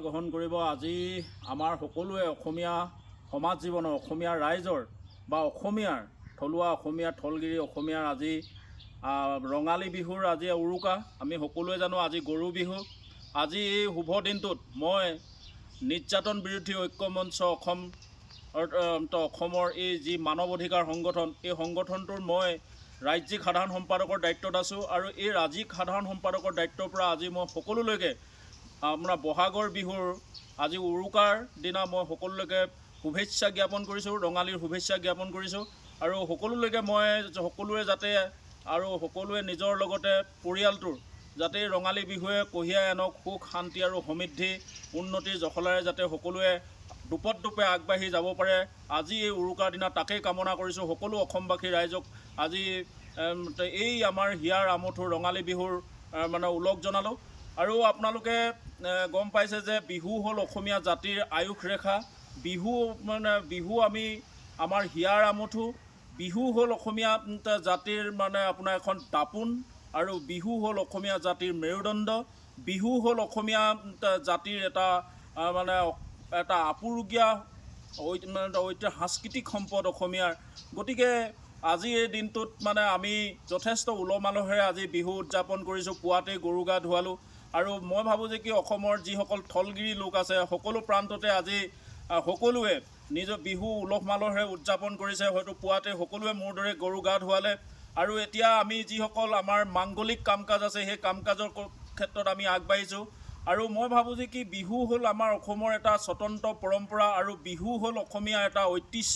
গ্ৰহণ কৰিব। আজি আমাৰ সকলোৱে অসমীয়া সমাজ জীৱনৰ অসমীয়া ৰাইজৰ বা অসমীয়াৰ থলুৱা অসমীয়া থলগিৰি অসমীয়াৰ আজি ৰঙালী বিহুৰ আজি উৰুকা। আমি সকলোৱে জানো আজি গৰু বিহু। আজি এই শুভ দিনটোত মই নিৰ্যাতন বিৰোধী ঐক্য মঞ্চ অসমৰ এই যি মানৱ অধিকাৰ সংগঠন, এই সংগঠনটোৰ মই ৰাজ্যিক সাধাৰণ সম্পাদকৰ দায়িত্বত আছোঁ। আৰু এই ৰাজ্যিক সাধাৰণ সম্পাদকৰ দায়িত্বৰ পৰা আজি মই সকলোলৈকে আপোনাৰ বহাগৰ বিহুৰ আজি উৰুকাৰ দিনা মই সকলোলৈকে শুভেচ্ছা জ্ঞাপন কৰিছোঁ, ৰঙালীৰ শুভেচ্ছা জ্ঞাপন কৰিছোঁ। আৰু সকলোলৈকে মই সকলোৱে যাতে আৰু সকলোৱে নিজৰ লগতে পৰিয়ালটোৰ যাতে ৰঙালী বিহুৱে কঢ়িয়াই আনক সুখ শান্তি আৰু সমৃদ্ধি উন্নতিৰ জখলাৰে যাতে সকলোৱে দোপতদোপে আগবাঢ়ি যাব পাৰে। আজি এই উৰুকাৰ দিনা তাকেই কামনা কৰিছোঁ। সকলো অসমবাসী ৰাইজক আজি এই আমাৰ হিয়াৰ আমঠুৰ ৰঙালী বিহুৰ ওলগ জনালোঁ। আৰু আপোনালোকে গম পাইছে যে বিহু হ'ল অসমীয়া জাতিৰ আয়ুস ৰেখা। বিহু আমি আমাৰ হিয়াৰ আমঠু। বিহু হ'ল অসমীয়া জাতিৰ আপোনাৰ এখন দাপোন। আৰু বিহু হ'ল অসমীয়া জাতিৰ মেৰুদণ্ড। বিহু হ'ল অসমীয়া জাতিৰ এটা আপুৰুগীয়া সাংস্কৃতিক সম্পদ অসমীয়াৰ। গতিকে আজি এই দিনটোত আমি যথেষ্ট উলহ মালহেৰে আজি বিহু উদযাপন কৰিছোঁ। পুৱাতেই গৰু গা ধুৱালোঁ। আৰু মই ভাবোঁ যে কি অসমৰ যিসকল থলগিৰি লোক আছে সকলো প্ৰান্ততে আজি সকলোৱে নিজৰ বিহু উলহ মালহেৰে উদযাপন কৰিছে। হয়তো পুৱাতে সকলোৱে মোৰ দৰে গৰু গা ধুৱালে। আৰু এতিয়া আমি যিসকল আমাৰ মাংগলিক কাম কাজ আছে সেই কাম কাজৰ ক্ষেত্ৰত আমি আগবাঢ়িছোঁ। আৰু মই ভাবোঁ যে কি বিহু হ'ল আমাৰ অসমৰ এটা স্বতন্ত্ৰ পৰম্পৰা। আৰু বিহু হ'ল অসমীয়া এটা ঐতিহ্য।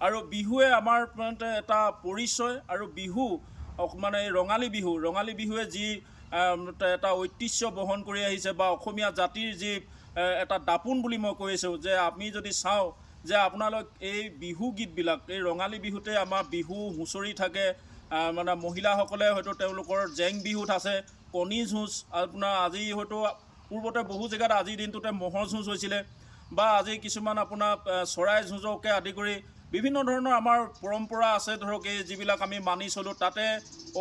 আৰু বিহুৱে আমাৰ এটা পৰিচয়। আৰু বিহু এই ৰঙালী বিহুৱে যি এটা ঐতিহ্য বহন কৰি আহিছে বা অসমীয়া জাতিৰ যি এটা দাপোন বুলি মই কৈছোঁ। যে আমি যদি চাওঁ যে আপোনালোক এই বিহু গীতবিলাক এই ৰঙালী বিহুতে আমাৰ বিহু হুঁচৰি থাকে। মহিলাসকলে হয়তো তেওঁলোকৰ জেং বিহুত আছে কণী যুঁজ। আজি হয়তো পূৰ্বতে বহু জেগাত আজিৰ দিনটোতে ম'হৰ যুঁজ হৈছিলে বা আজি কিছুমান চৰাই যুঁজকে আদি কৰি বিভিন্ন ধৰণৰ আমাৰ পৰম্পৰা আছে। ধৰক এই যিবিলাক আমি মানি চলোঁ তাতে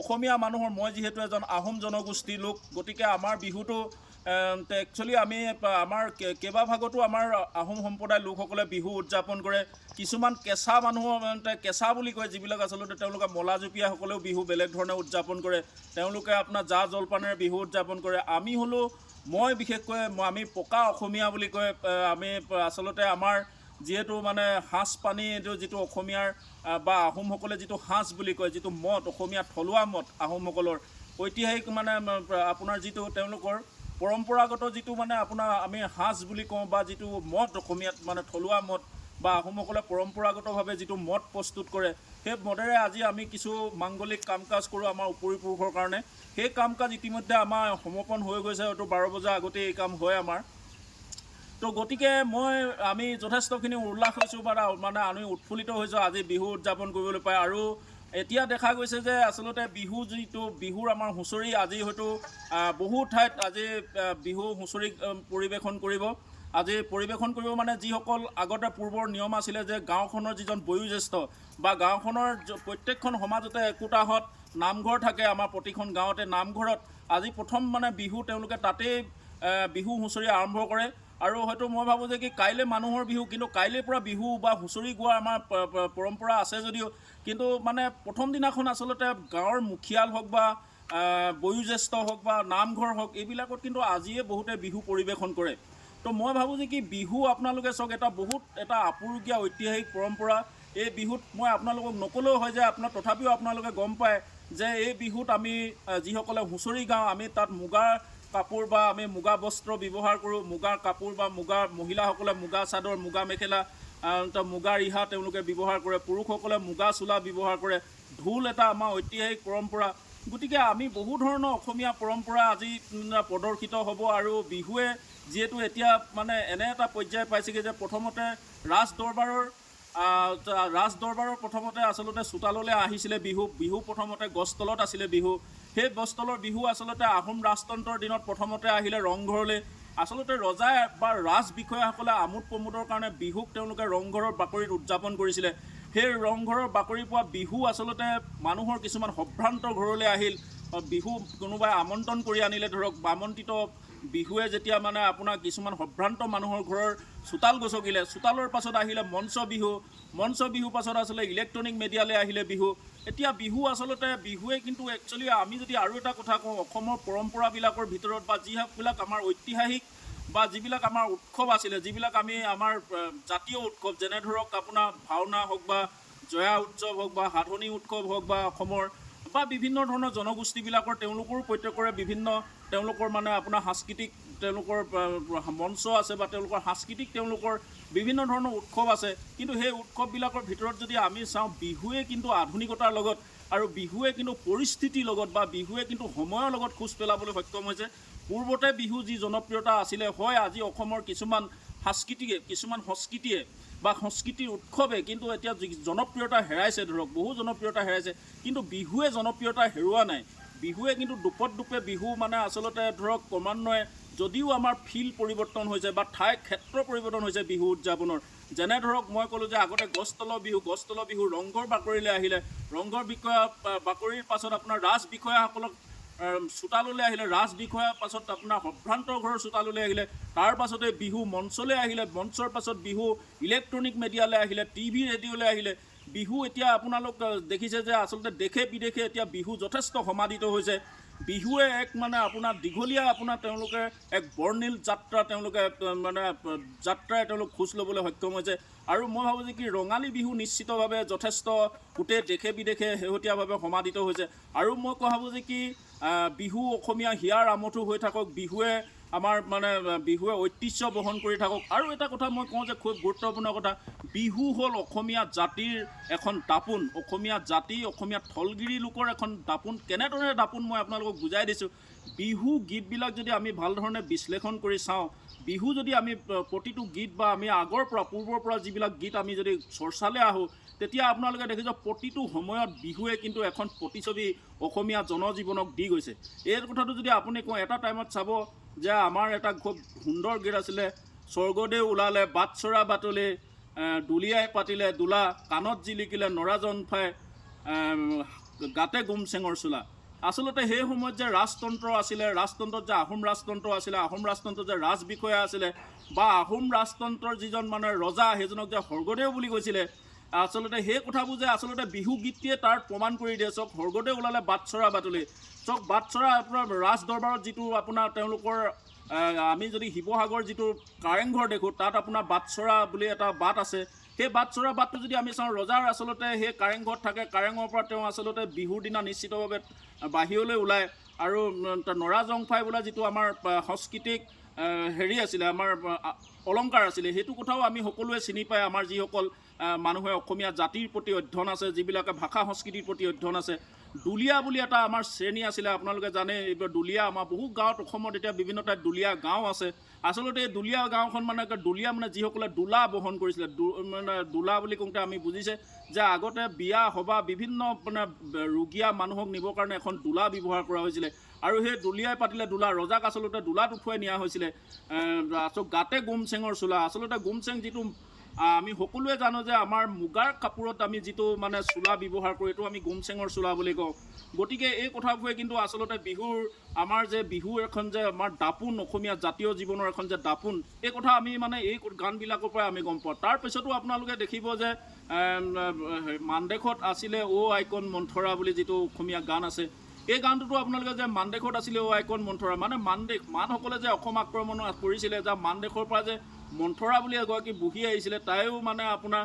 অসমীয়া মানুহৰ, মই যিহেতু এজন আহোম জনগোষ্ঠীৰ লোক, গতিকে আমাৰ বিহুটো একচুৱেলি আমাৰ কেইবাভাগতো আমাৰ আহোম সম্প্ৰদায়ৰ লোকসকলে বিহু উদযাপন কৰে। কিছুমান কেঁচা কেঁচা বুলি কয় যিবিলাক আচলতে তেওঁলোকে মলাজুপীয়াসকলেও বিহু বেলেগ ধৰণে উদযাপন কৰে। তেওঁলোকে জা জলপানেৰে বিহু উদযাপন কৰে। আমি মই বিশেষকৈ আমি পকা অসমীয়া বুলি কয়। আমি আচলতে আমাৰ যিহেতু সাঁজ পানী এইটো যিটো অসমীয়াৰ বা আহোমসকলে যিটো সাঁজ বুলি কয়, যিটো মদ অসমীয়া থলুৱা মদ আহোমসকলৰ ঐতিহাসিক আপোনাৰ যিটো তেওঁলোকৰ পৰম্পৰাগত যিটো আমি সাঁজ বুলি কওঁ বা যিটো মদ অসমীয়াত থলুৱা মদ বা আহোমসকলে পৰম্পৰাগতভাৱে যিটো মদ প্ৰস্তুত কৰে, সেই মদেৰে আজি আমি কিছু মাংগলিক কাম কাজ কৰোঁ আমাৰ উপৰিপুৰুষৰ কাৰণে। সেই কাম কাজ ইতিমধ্যে আমাৰ সমাপন হৈ গৈছে। হয়তো 12 বজাৰ আগতেই এই কাম হয় আমাৰ। তো গতিকে আমি যথেষ্টখিনি উল্লাস হৈছোঁ আমি উৎফুল্লিত হৈছোঁ আজি বিহু উদযাপন কৰিবলৈ পাই। আৰু এতিয়া দেখা গৈছে যে আচলতে বিহুৰ আমাৰ হুঁচৰি আজি হয়তো বহু ঠাইত আজি বিহু হুঁচৰি পৰিৱেশন কৰিব। যিসকল আগতে পূৰ্বৰ নিয়ম আছিলে যে গাঁওখনৰ যিজন বয়োজ্যেষ্ঠ বা গাঁওখনৰ প্ৰত্যেকখন সমাজতে একোটাহঁত নামঘৰ থাকে। আমাৰ প্ৰতিখন গাঁৱতে নামঘৰত আজি প্ৰথম বিহু তেওঁলোকে তাতেই বিহু হুঁচৰি আৰম্ভ কৰে। আৰু হয়তো মই ভাবোঁ যে কি কাইলৈ মানুহৰ বিহু, কিন্তু কাইলৈৰ পৰা বিহু বা হুঁচৰি গোৱাৰ আমাৰ পৰম্পৰা আছে যদিও কিন্তু প্ৰথম দিনাখন আচলতে গাঁৱৰ মুখিয়াল হওক বা বয়োজ্যেষ্ঠ হওক বা নামঘৰ হওক এইবিলাকত কিন্তু আজিয়ে বহুতে বিহু পৰিৱেশন কৰে। তো মই ভাবোঁ যে কি বিহু আপোনালোকে চাওক বহুত এটা আপুৰুগীয়া ঐতিহাসিক পৰম্পৰা। এই বিহুত মই আপোনালোকক নক'লেও হয় যে তথাপিও আপোনালোকে গম পায় যে এই বিহুত আমি যিসকলে হুঁচৰি গাওঁ আমি তাত মুগাৰ কাপোৰ বা আমি মুগা বস্ত্ৰ ব্যৱহাৰ কৰোঁ। মুগাৰ কাপোৰ বা মহিলাসকলে মুগা চাদৰ, মুগা মেখেলা, মুগা ৰিহা তেওঁলোকে ব্যৱহাৰ কৰে। পুৰুষসকলে মুগা চোলা ব্যৱহাৰ কৰে। ঢোল এটা আমাৰ ঐতিহাসিক পৰম্পৰা। গতিকে আমি বহু ধৰণৰ অসমীয়া পৰম্পৰা আজি প্ৰদৰ্শিত হ'ব। আৰু বিহুৱে যিহেতু এতিয়া এনে এটা পৰ্যায় পাইছেগৈ যে প্ৰথমতে ৰাজ দৰবাৰৰ প্ৰথমতে আচলতে চোতাললৈ আহিছিলে বিহু প্ৰথমতে গছতলত আছিলে বিহু। সেই গছতলৰ বিহু আচলতে আহোম ৰাজতন্ত্ৰৰ দিনত প্ৰথমতে আহিলে ৰংঘৰলৈ। আচলতে ৰজাই বা ৰাজ বিষয়াসকলে আমোদ প্ৰমোদৰ কাৰণে বিহুক তেওঁলোকে ৰংঘৰৰ বাকৰিত উদযাপন কৰিছিলে। সেই ৰংঘৰৰ বাকৰি পোৱা বিহু আচলতে মানুহৰ কিছুমান সম্ভ্ৰান্ত ঘৰলৈ আহিল। বিহু কোনোবাই আমন্ত্ৰণ কৰি আনিলে, ধৰক আমন্ত্ৰিত বিহুৱে যেতিয়া মানে আপোনাৰ কিছুমান সভ্ৰান্ত মানুহৰ ঘৰৰ চোতাল গছকিলে, চোতালৰ পাছত আহিলে মঞ্চ বিহু পাছত আচলতে ইলেক্ট্ৰনিক মিডিয়ালৈ আহিলে বিহু। এতিয়া বিহু আচলতে বিহুৱে কিন্তু একচুৱেলি আমি যদি আৰু এটা কথা কওঁ, অসমৰ পৰম্পৰাবিলাকৰ ভিতৰত বা যিবিলাক আমাৰ ঐতিহাসিক বা যিবিলাক আমাৰ উৎসৱ আছিলে, যিবিলাক আমি আমাৰ জাতীয় উৎসৱ, যেনে ধৰক আপোনাৰ ভাওনা হওক বা জয়া উৎসৱ হওক বা সাধনী উৎসৱ হওক বা অসমৰ বা বিভিন্ন ধৰণৰ জনগোষ্ঠীবিলাকৰ তেওঁলোকৰো প্ৰত্যেকৰে বিভিন্ন তেওঁলোকৰ মানে আপোনাৰ সাংস্কৃতিক তেওঁলোকৰ মঞ্চ আছে বা তেওঁলোকৰ সাংস্কৃতিক তেওঁলোকৰ বিভিন্ন ধৰণৰ উৎসৱ আছে। কিন্তু সেই উৎসৱবিলাকৰ ভিতৰত যদি আমি চাওঁ, বিহুৱে কিন্তু আধুনিকতাৰ লগত আৰু বিহুৱে কিন্তু পৰিস্থিতিৰ লগত বা বিহুৱে কিন্তু সময়ৰ লগত খোজ পেলাবলৈ সক্ষম হৈছে। পূৰ্বতে বিহু যি জনপ্ৰিয়তা আছিলে, হয় আজি অসমৰ কিছুমান সংস্কৃতিয়ে বা সংস্কৃতিৰ উৎসৱে কিন্তু এতিয়া জনপ্ৰিয়তা হেৰাইছে, ধৰক বহু জনপ্ৰিয়তা হেৰাইছে, কিন্তু বিহুৱে জনপ্ৰিয়তা হেৰুওৱা নাই। বিহুৱে কিন্তু দুপে বিহু মানে আচলতে ধৰক ক্ৰমান্বয়ে যদিও আমাৰ ফিল্ড পৰিৱৰ্তন হৈছে বা ঠাই ক্ষেত্ৰ পৰিৱৰ্তন হৈছে বিহু উদযাপনৰ, যেনে ধৰক মই ক'লোঁ যে আগতে গছ তলৰ বিহু ৰংঘৰ বাকৰিলৈ আহিলে, ৰংঘৰ বাকৰিৰ পাছত আপোনাৰ ৰাজ বিষয়াসকলক চোতাললৈ আহিলে, ৰাজ বিষয়াৰ পাছত আপোনাৰ সভ্ৰান্ত ঘৰৰ চোতাললৈ আহিলে, তাৰ পাছতে বিহু মঞ্চলৈ আহিলে, মঞ্চৰ পাছত বিহু ইলেক্ট্ৰনিক মিডিয়ালৈ আহিলে, টিভি ৰেডিঅ'লৈ আহিলে। বিহু এতিয়া আপোনালোক দেখিছে যে আচলতে দেশে বিদেশে এতিয়া বিহু যথেষ্ট সমাদিত হৈছে। বিহুৱে এক মানে আপোনাৰ দীঘলীয়া আপোনাৰ তেওঁলোকে এক বৰ্ণিল যাত্ৰা যাত্ৰাৰে তেওঁলোক খোজ ল'বলৈ সক্ষম হৈছে। আৰু মই ভাবোঁ যে কি ৰঙালী বিহু নিশ্চিতভাৱে যথেষ্ট গোটেই দেশে বিদেশে শেহতীয়াভাৱে সমাদিত হৈছে। আৰু মই ভাবোঁ যে কি বিহু অসমীয়া হিয়াৰ আমঠু হৈ থাকক, বিহুৱে আমাৰ মানে বিহুৱে ঐতিহ্য বহন কৰি থাকক। আৰু এটা কথা মই কওঁ যে খুব গুৰুত্বপূৰ্ণ কথা, বিহু হ'ল অসমীয়া জাতিৰ এখন দাপোন, অসমীয়া জাতি অসমীয়া থলগিৰি লোকৰ এখন দাপোন। কেনেদৰে দাপোন মই আপোনালোকক বুজাই দিছোঁ। বিহু গীতবিলাক যদি আমি ভাল ধৰণে বিশ্লেষণ কৰি চাওঁ, বিহু যদি আমি প্ৰতিটো গীত বা আমি পূৰ্বৰ পৰা যিবিলাক গীত আমি যদি চৰ্চালৈ আহোঁ, তেতিয়া আপোনালোকে দেখিছে প্ৰতিটো সময়ত বিহুৱে কিন্তু এখন প্ৰতিচ্ছবি অসমীয়া জনজীৱনক দি গৈছে। এই কথাটো যদি আপুনি কওঁ, এটা টাইমত চাব যে আমাৰ এটা খুব সুন্দৰ গীত আছিলে, স্বৰ্গদেউ ওলালে বাট চৰা বাটলে, দুলীয়াই পাতিলে দোলা, কাণত জিলিকিলে নৰা জনফাই, গাতে গুমচেঙৰ চোলা। আচলতে সেই সময়ত যে ৰাজতন্ত্ৰ আছিলে, ৰাজতন্ত্ৰত যে আহোম ৰাজতন্ত্ৰ আছিলে, আহোম ৰাজতন্ত্ৰত যে ৰাজ বিষয়া আছিলে বা আহোম ৰাজতন্ত্ৰৰ যিজন মানে ৰজা, সেইজনক যে স্বৰ্গদেউ বুলি কৈছিলে, আচলতে সেই কথাবোৰ যে আচলতে বিহু গীতটিয়ে তাৰ প্ৰমাণ কৰি দিয়ে। চাওক, স্বৰ্গদেউ ওলালে বাট চৰা বাটলে, চাওক বাট চৰা আপোনাৰ ৰাজ দৰবাৰত যিটো আপোনাৰ তেওঁলোকৰ আমি যদি শিৱসাগৰ যিটো কাৰেংঘৰ দেখোঁ, তাত আপোনাৰ বাটচৰা বুলি এটা বাট আছে। সেই বাটচৰা বাটটো যদি আমি চাওঁ, ৰজাৰ আচলতে সেই কাৰেংঘৰত থাকে, কাৰেঙৰ পৰা তেওঁ আচলতে বিহুৰ দিনা নিশ্চিতভাৱে বাহিৰলৈ ওলায়। আৰু নৰা জংফাই বোলা যিটো আমাৰ সাংস্কৃতিক হেৰি আছিলে, আমাৰ অলংকাৰ আছিলে, সেইটো কথাও আমি সকলোৱে চিনি পাই। আমাৰ যিসকল মানুহে অসমীয়া জাতিৰ প্ৰতি অধ্যয়ন আছে, যিবিলাকে ভাষা সংস্কৃতিৰ প্ৰতি অধ্যয়ন আছে, দুলীয়া বুলি এটা আমাৰ শ্ৰেণী আছিলে। আপোনালোকে জানে এইবাৰ দুলীয়া আমাৰ বহু গাঁৱত অসমত এতিয়া বিভিন্ন ঠাইত দুলীয়া গাঁও আছে। আচলতে এই দুলীয়া গাঁওখন মানে দুলীয়া মানে যিসকলে দোলা বহন কৰিছিলে, মানে দোলা বুলি কওঁতে আমি বুজিছে যে আগতে বিয়া সভা বিভিন্ন মানে ৰোগীয়া মানুহক নিবৰ কাৰণে এখন দোলা ব্যৱহাৰ কৰা হৈছিলে। আৰু সেই দুলীয়াই পাতিলে দোলা, ৰজাক আচলতে দোলাত উঠুৱাই নিয়া হৈছিলে। গাতে গুমচেঙৰ চোলা, আচলতে গুমচেং যিটো আমি সকলোৱে জানো যে আমাৰ মুগাৰ কাপোৰত আমি যিটো মানে চোলা ব্যৱহাৰ কৰোঁ, এইটো আমি গুমচেঙৰ চোলা বুলি কওঁ। গতিকে এই কথাবোৰে কিন্তু আচলতে বিহুৰ আমাৰ যে বিহুৰ এখন যে আমাৰ দাপোন, অসমীয়া জাতীয় জীৱনৰ এখন যে দাপোন, এই কথা আমি মানে এই গানবিলাকৰ পৰাই আমি গম পাওঁ। তাৰপিছতো আপোনালোকে দেখিব যে মানদেশত আছিলে অ' আইকন মন্থৰা বুলি যিটো অসমীয়া গান আছে, এই গানটোতো আপোনালোকে যে মানদেশত আছিলে অ' আইকন মন্থৰা, মানে মানসকলে যে অসম আক্ৰমণ কৰিছিলে, যে মানদেশৰ পৰা যে মন্থৰা বুলি এগৰাকী বুঢ়ী আহিছিলে, তাইও মানে আপোনাৰ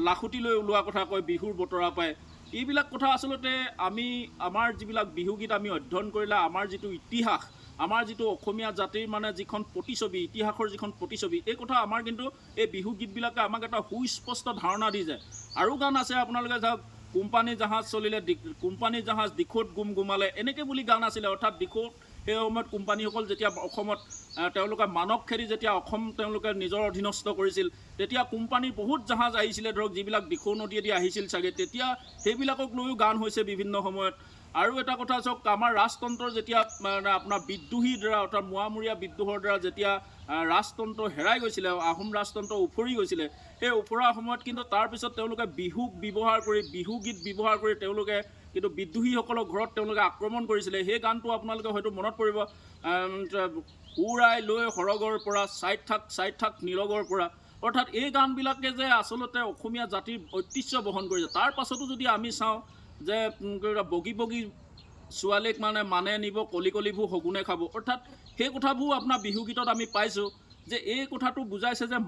লাখুটি লৈ ওলোৱা কথা কয় বিহুৰ বতৰা পায়। এইবিলাক কথা আচলতে আমি আমাৰ যিবিলাক বিহুগীত আমি অধ্যয়ন কৰিলে আমাৰ যিটো ইতিহাস, আমাৰ যিটো অসমীয়া জাতিৰ মানে যিখন প্ৰতিচ্ছবি, ইতিহাসৰ যিখন প্ৰতিচ্ছবি, এই কথা আমাৰ কিন্তু এই বিহুগীতবিলাকে আমাক এটা সুস্পষ্ট ধাৰণা দি যায়। আৰু গান আছে আপোনালোকে চাওক, কোম্পানী জাহাজ চলিলে, কোম্পানী জাহাজ দিখৌত গুম গুমালে, এনেকৈ বুলি গান আছিলে। অৰ্থাৎ দিখৌত সেই সময়ত কোম্পানীসকল যেতিয়া অসমত তেওঁলোকে মানৱ খেদি যেতিয়া অসম তেওঁলোকে নিজৰ অধীনস্থ কৰিছিল, তেতিয়া কোম্পানীৰ বহুত জাহাজ আহিছিলে, ধৰক যিবিলাক দিখৌ নদীয়েদি আহিছিল চাগে, তেতিয়া সেইবিলাকক লৈও গান হৈছে বিভিন্ন সময়ত। আৰু এটা কথা চাওক, আমাৰ ৰাজতন্ত্ৰৰ যেতিয়া মানে আপোনাৰ বিদ্ৰোহীৰ দ্বাৰা, অৰ্থাৎ মোৱামৰীয়া বিদ্ৰোহৰ দ্বাৰা যেতিয়া ৰাজতন্ত্ৰ হেৰাই গৈছিলে, আহোম ৰাজতন্ত্ৰ উফৰি গৈছিলে, সেই উফৰাৰ সময়ত কিন্তু তাৰপিছত তেওঁলোকে বিহুক ব্যৱহাৰ কৰি, বিহুগীত ব্যৱহাৰ কৰি তেওঁলোকে কিন্তু বিদ্ৰোহীসকলৰ ঘৰত তেওঁলোকে আক্ৰমণ কৰিছিলে। সেই গানটো আপোনালোকে হয়তো মনত পৰিব, উৰাই লৈ সৰগৰ পৰা চাইড থাক নিৰগৰ পৰা। অৰ্থাৎ এই গানবিলাকে যে আচলতে অসমীয়া জাতিৰ ঐতিহ্য বহন কৰিছে। তাৰ পাছতো যদি আমি চাওঁ যে বগী বগী ছোৱালীক মানে নিব কলি কলিবোৰ শগুনে খাব, অৰ্থাৎ সেই কথাবোৰ আপোনাৰ বিহুগীতত আমি পাইছোঁ যে এই কথাটো বুজাইছে যে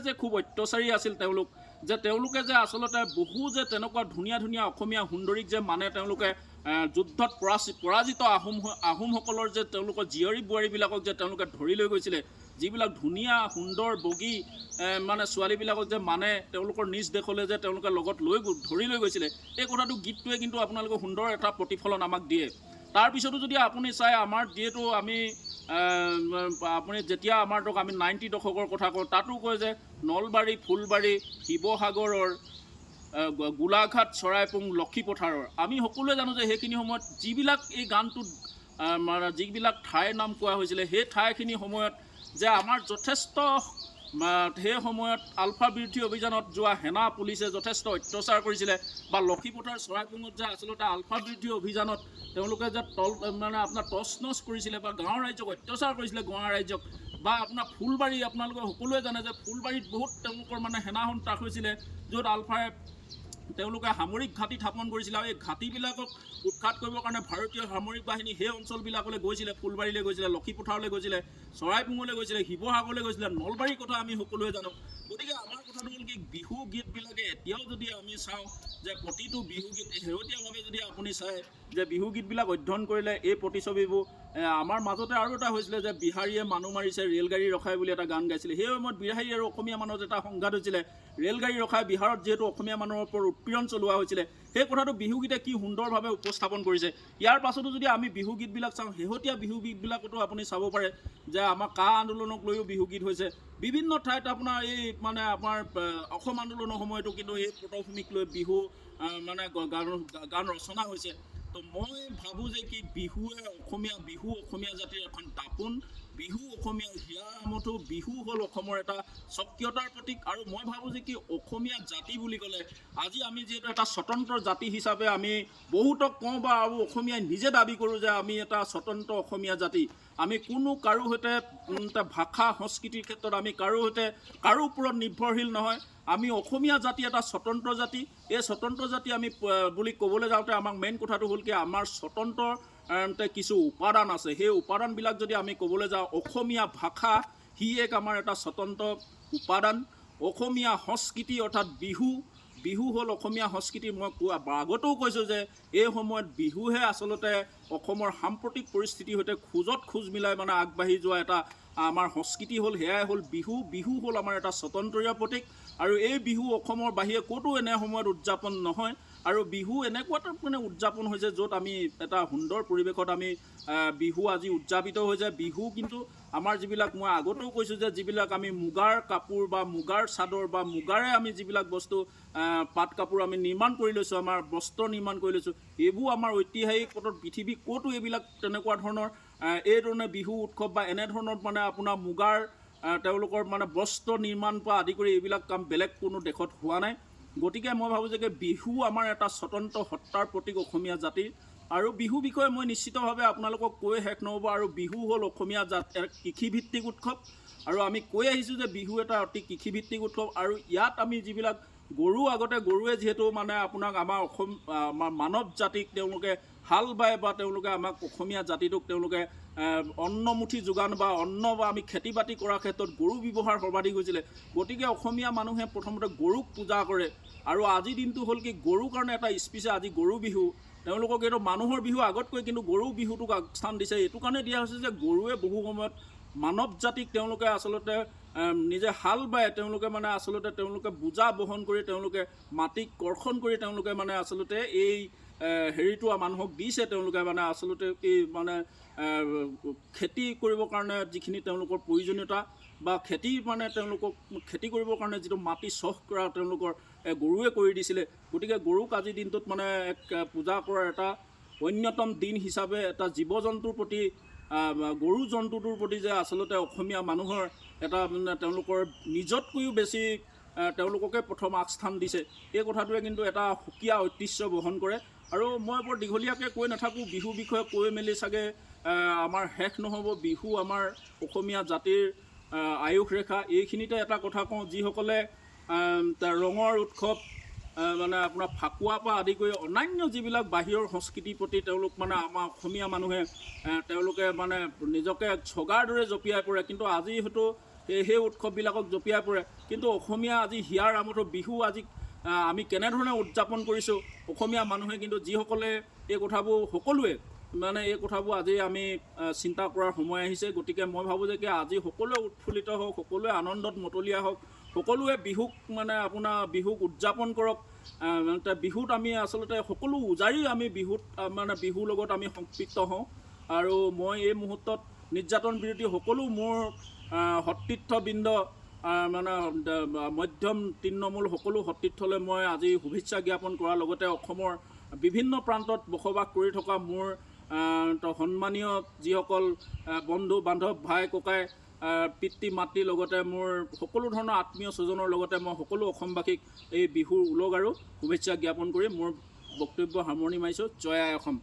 যে খুব অত্যাচাৰী আছিল তেওঁলোক, যে তেওঁলোকে যে আচলতে বহু যে তেনেকুৱা ধুনীয়া ধুনীয়া অসমীয়া সুন্দৰীক যে তেওঁলোকে যুদ্ধত পৰাজিত আহোমসকলৰ যে তেওঁলোকৰ জীয়ৰী বোৱাৰীবিলাকক যে তেওঁলোকে ধৰি লৈ গৈছিলে, যিবিলাক ধুনীয়া সুন্দৰ বগী ছোৱালীবিলাকক যে তেওঁলোকৰ নিজ দেশলৈ যে তেওঁলোকে লগত ধৰি লৈ গৈছিলে, এই কথাটো গীতটোৱে কিন্তু আপোনালোকে সুন্দৰ এটা প্ৰতিফলন আমাক দিয়ে। তাৰপিছতো যদি আপুনি চাই আমাৰ যিহেতু আপুনি যেতিয়া আমি 90 দশকৰ কথা কওঁ, তাতো কয় যে নলবাৰী ফুলবাৰী শিৱসাগৰৰ গোলাঘাট চৰাইপুং লক্ষীপথাৰৰ। আমি সকলোৱে জানো যে সেইখিনি সময়ত যিবিলাক এই গানটোত যিবিলাক ঠাইৰ নাম কোৱা হৈছিলে, সেই ঠাইখিনি সময়ত যে আমাৰ যথেষ্ট সেই সময়ত আলফা বিৰোধী অভিযানত যোৱা সেনা পুলিচে যথেষ্ট অত্যাচাৰ কৰিছিলে, বা লক্ষীপথাৰ চৰাইপুঙত যে আচলতে আলফা বিৰোধী অভিযানত তেওঁলোকে যে আপোনাৰ টচ নচ কৰিছিলে বা গাঁৱৰ ৰাইজক অত্যাচাৰ কৰিছিলে, গাঁৱৰ ৰাইজক। বা আপোনাৰ ফুলবাৰী, আপোনালোকে সকলোৱে জানে যে ফুলবাৰীত বহুত তেওঁলোকৰ সেনা সন্ত্ৰাস হৈছিলে, য'ত আলফাই তেওঁলোকে সামৰিক ঘাটি স্থাপন কৰিছিলে, আৰু এই ঘাটিবিলাকক উৎখাত কৰিবৰ কাৰণে ভাৰতীয় সামৰিক বাহিনী সেই অঞ্চলবিলাকলৈ গৈছিলে, ফুলবাৰীলৈ গৈছিলে, লক্ষীপথাৰলৈ গৈছিলে, চৰাইপুঙলৈ গৈছিলে, শিৱসাগৰলৈ গৈছিলে, নলবাৰীৰ কথা আমি সকলোৱে জানো। গতিকে আমাৰ কথাটো হ'ল কি, বিহু গীতবিলাকে এতিয়াও যদি আমি চাওঁ যে প্ৰতিটো বিহুগীত শেহতীয়াভাৱে যদি আপুনি চায় যে বিহুগীতবিলাক অধ্যয়ন কৰিলে এই প্ৰতিচ্ছবিবোৰ আমাৰ মাজতে আৰু এটা হৈছিলে যে বিহাৰীয়ে মানুহ মাৰিছে ৰেলগাড়ী ৰখাই বুলি এটা গান গাইছিলে। সেই সময়ত বিহাৰী আৰু অসমীয়া মানুহত এটা সংঘাত হৈছিলে, ৰেলগাড়ী ৰখাই বিহাৰত যিহেতু অসমীয়া মানুহৰ ওপৰত উৎপীড়ন চলোৱা হৈছিলে, সেই কথাটো বিহুগীতে কি সুন্দৰভাৱে উপস্থাপন কৰিছে। ইয়াৰ পাছতো যদি আমি বিহুগীতবিলাক চাওঁ, শেহতীয়া বিহুগীতবিলাকতো আপুনি চাব পাৰে যে আমাৰ কা আন্দোলনক লৈও বিহুগীত হৈছে। বিভিন্ন ঠাইত আপোনাৰ এই আমাৰ অসম আন্দোলনৰ সময়তো কিন্তু এই পটভূমিক লৈ বিহু গান ৰচনা হৈছে। তো মই ভাবোঁ যে কি বিহুৱে অসমীয়া জাতিৰ এখন দাপোন, বিহু অসমীয়া হিয়াৰ আমঠু, বিহু হ'ল অসমৰ এটা স্বকীয়তাৰ প্ৰতীক। আৰু মই ভাবোঁ যে কি অসমীয়া জাতি বুলি ক'লে আজি আমি যিহেতু এটা স্বতন্ত্ৰ জাতি হিচাপে আমি বহুতক কওঁ বা আৰু অসমীয়াই নিজে দাবী কৰোঁ যে আমি এটা স্বতন্ত্ৰ অসমীয়া জাতি। আমি কোনো কাৰো সৈতে ভাষা সংস্কৃতিৰ ক্ষেত্ৰত আমি কাৰো ওপৰত নিৰ্ভৰশীল নহয়। আমি অসমীয়া জাতি এটা স্বতন্ত্ৰ জাতি। এই স্বতন্ত্ৰ জাতি আমি বুলি ক'বলৈ যাওঁতে আমাক মেইন কথাটো হ'ল কি, আমাৰ স্বতন্ত্ৰ কিছু উপাদান আছে। সেই উপাদানবিলাক যদি আমি ক'বলৈ যাওঁ, অসমীয়া ভাষা সি আমাৰ এটা স্বতন্ত্ৰ উপাদান। অসমীয়া সংস্কৃতি অৰ্থাৎ বিহু হ'ল অসমীয়া সংস্কৃতি। মই আগতেও কৈছোঁ যে এই সময়ত বিহুহে আচলতে অসমৰ সাম্প্ৰতিক পৰিস্থিতিৰ সৈতে খোজ মিলাই আগবাঢ়ি যোৱা এটা আমাৰ সংস্কৃতি হ'ল, সেয়াই হ'ল বিহু। বিহু হ'ল আমাৰ এটা স্বতন্ত্ৰীয় প্ৰতীক, আৰু এই বিহু অসমৰ বাহিৰে ক'তো এনে সময়ত উদযাপন নহয়। আৰু বিহু এনেকুৱা এটা উদযাপন হৈছে য'ত আমি এটা সুন্দৰ পৰিৱেশত আমি বিহু আজি উদযাপিত হৈছে। বিহু কিন্তু আমাৰ যিবিলাক, মই আগতেও কৈছোঁ যে যিবিলাক আমি মুগাৰ কাপোৰ বা মুগাৰ চাদৰ বা মুগাৰে আমি যিবিলাক বস্তু পাট কাপোৰ আমি নিৰ্মাণ কৰি লৈছোঁ, আমাৰ বস্ত্ৰ নিৰ্মাণ কৰি লৈছোঁ, এইবোৰ আমাৰ ঐতিহাসিক পৃথিৱী ক'তো এইবিলাক তেনেকুৱা ধৰণৰ এই ধৰণে বিহু উৎসৱ বা এনেধৰণৰ আপোনাৰ মুগাৰ তেওঁলোকৰ বস্ত্ৰ নিৰ্মাণ পৰা আদি কৰি এইবিলাক কাম বেলেগ কোনো দেশত হোৱা নাই। গতিকে মই ভাবোঁ যে বিহু আমাৰ এটা স্বতন্ত্ৰ সত্তাৰ প্ৰতীক অসমীয়া জাতিৰ। আৰু বিহু বিষয়ে মই নিশ্চিতভাৱে আপোনালোকক কৈ শেষ নহ'ব। আৰু বিহু হ'ল অসমীয়া কৃষিভিত্তিক উৎসৱ, আৰু আমি কৈ আহিছোঁ যে বিহু এটা অতি কৃষিভিত্তিক উৎসৱ। আৰু ইয়াত আমি যিবিলাক গৰুৱে যিহেতু আপোনাক আমাৰ মানৱ জাতিক তেওঁলোকে হাল বায়, বা তেওঁলোকে আমাক অসমীয়া জাতিটোক তেওঁলোকে অন্নমুঠি যোগান বা আমি খেতি বাতি কৰাৰ ক্ষেত্ৰত গৰু ব্যৱহাৰ সৰ্বাধিক হৈছিলে। গতিকে অসমীয়া মানুহে প্ৰথমতে গৰুক পূজা কৰে। আৰু আজিৰ দিনটো হ'ল কি, গৰুৰ কাৰণে এটা স্পেচিয়েল, আজি গৰু বিহু। তেওঁলোকক এইটো মানুহৰ বিহু আগতকৈ কিন্তু গৰু বিহুটোক আগস্থান দিছে। এইটো কাৰণে দিয়া হৈছে যে গৰুৱে বহু সময়ত মানৱ জাতিক তেওঁলোকে আচলতে নিজে হাল বায়, তেওঁলোকে বোজা বহন কৰি তেওঁলোকে মাটিক কৰ্ষণ কৰি তেওঁলোকে আচলতে এই হেৰিটো মানুহক দিছে। তেওঁলোকে আচলতে এই খেতি কৰিবৰ কাৰণে যিখিনি তেওঁলোকৰ প্ৰয়োজনীয়তা বা তেওঁলোকক খেতি কৰিবৰ কাৰণে যিটো মাটি চহ কৰা তেওঁলোকৰ গৰুৱে কৰি দিছিলে। গতিকে গৰুক আজিৰ দিনটোত এক পূজা কৰাৰ এটা অন্যতম দিন হিচাপে এটা জীৱ জন্তুৰ প্ৰতি গৰু জন্তুটোৰ প্ৰতি যে আচলতে অসমীয়া মানুহৰ এটা তেওঁলোকৰ নিজতকৈও বেছি তেওঁলোককে প্ৰথম আগস্থান দিছে, এই কথাটোৱে কিন্তু এটা সুকীয়া ঐতিহ্য বহন কৰে। আৰু মই বৰ দীঘলীয়াকৈ কৈ নাথাকোঁ, বিহুৰ বিষয়ে কৈ মেলি চাগে আমাৰ শেষ নহ'ব। বিহু আমাৰ অসমীয়া জাতিৰ আয়ুস ৰেখা। এইখিনিতে এটা কথা কওঁ, যিসকলে ৰঙৰ উৎসৱ মানে আপোনাৰ ফাকুৱাৰ পৰা আদি কৰি অন্যান্য যিবিলাক বাহিৰৰ সংস্কৃতিৰ প্ৰতি তেওঁলোক মানে আমাৰ অসমীয়া মানুহে তেওঁলোকে মানে নিজকে ছগাৰ দৰে জঁপিয়াই পৰে, কিন্তু আজি হয়তো সেই উৎসৱবিলাকক জঁপিয়াই পৰে। কিন্তু অসমীয়া আজি হিয়াৰ আমঠু বিহু আজি আমি কেনেধৰণে উদযাপন কৰিছোঁ অসমীয়া মানুহে, কিন্তু যিসকলে এই কথাবোৰ সকলোৱে মানে এই কথাবোৰ আজি আমি চিন্তা কৰাৰ সময় আহিছে। গতিকে মই ভাবোঁ যে কি আজি সকলোৱে উৎফুল্লিত হওক, সকলোৱে আনন্দত মতলীয়া হওক, সকলোৱে বিহুক মানে আপোনাৰ বিহুক উদযাপন কৰক। বিহুত আমি আচলতে সকলো উজাৰি আমি বিহুত মানে বিহুৰ লগত আমি সম্পৃক্ত হওঁ। আৰু মই এই মুহূৰ্তত নিৰ্যাতন বিৰোধী সকলো মোৰ সতীৰ্থবৃন্দ মানে মধ্যম তৃণমূল সকলো সতীৰ্থলৈ মই আজি শুভেচ্ছা জ্ঞাপন কৰাৰ লগতে অসমৰ বিভিন্ন প্ৰান্তত বসবাস কৰি থকা মোৰ সন্মানীয় যিসকল বন্ধু বান্ধৱ, ভাই ককাই, পিতৃ মাতৃৰ লগতে মোৰ সকলো ধৰণৰ আত্মীয় স্বজনৰ লগতে মই সকলো অসমবাসীক এই বিহুৰ উলগ আৰু শুভেচ্ছা জ্ঞাপন কৰি মোৰ বক্তব্য সামৰণি মাৰিছোঁ। জয় আই অসম।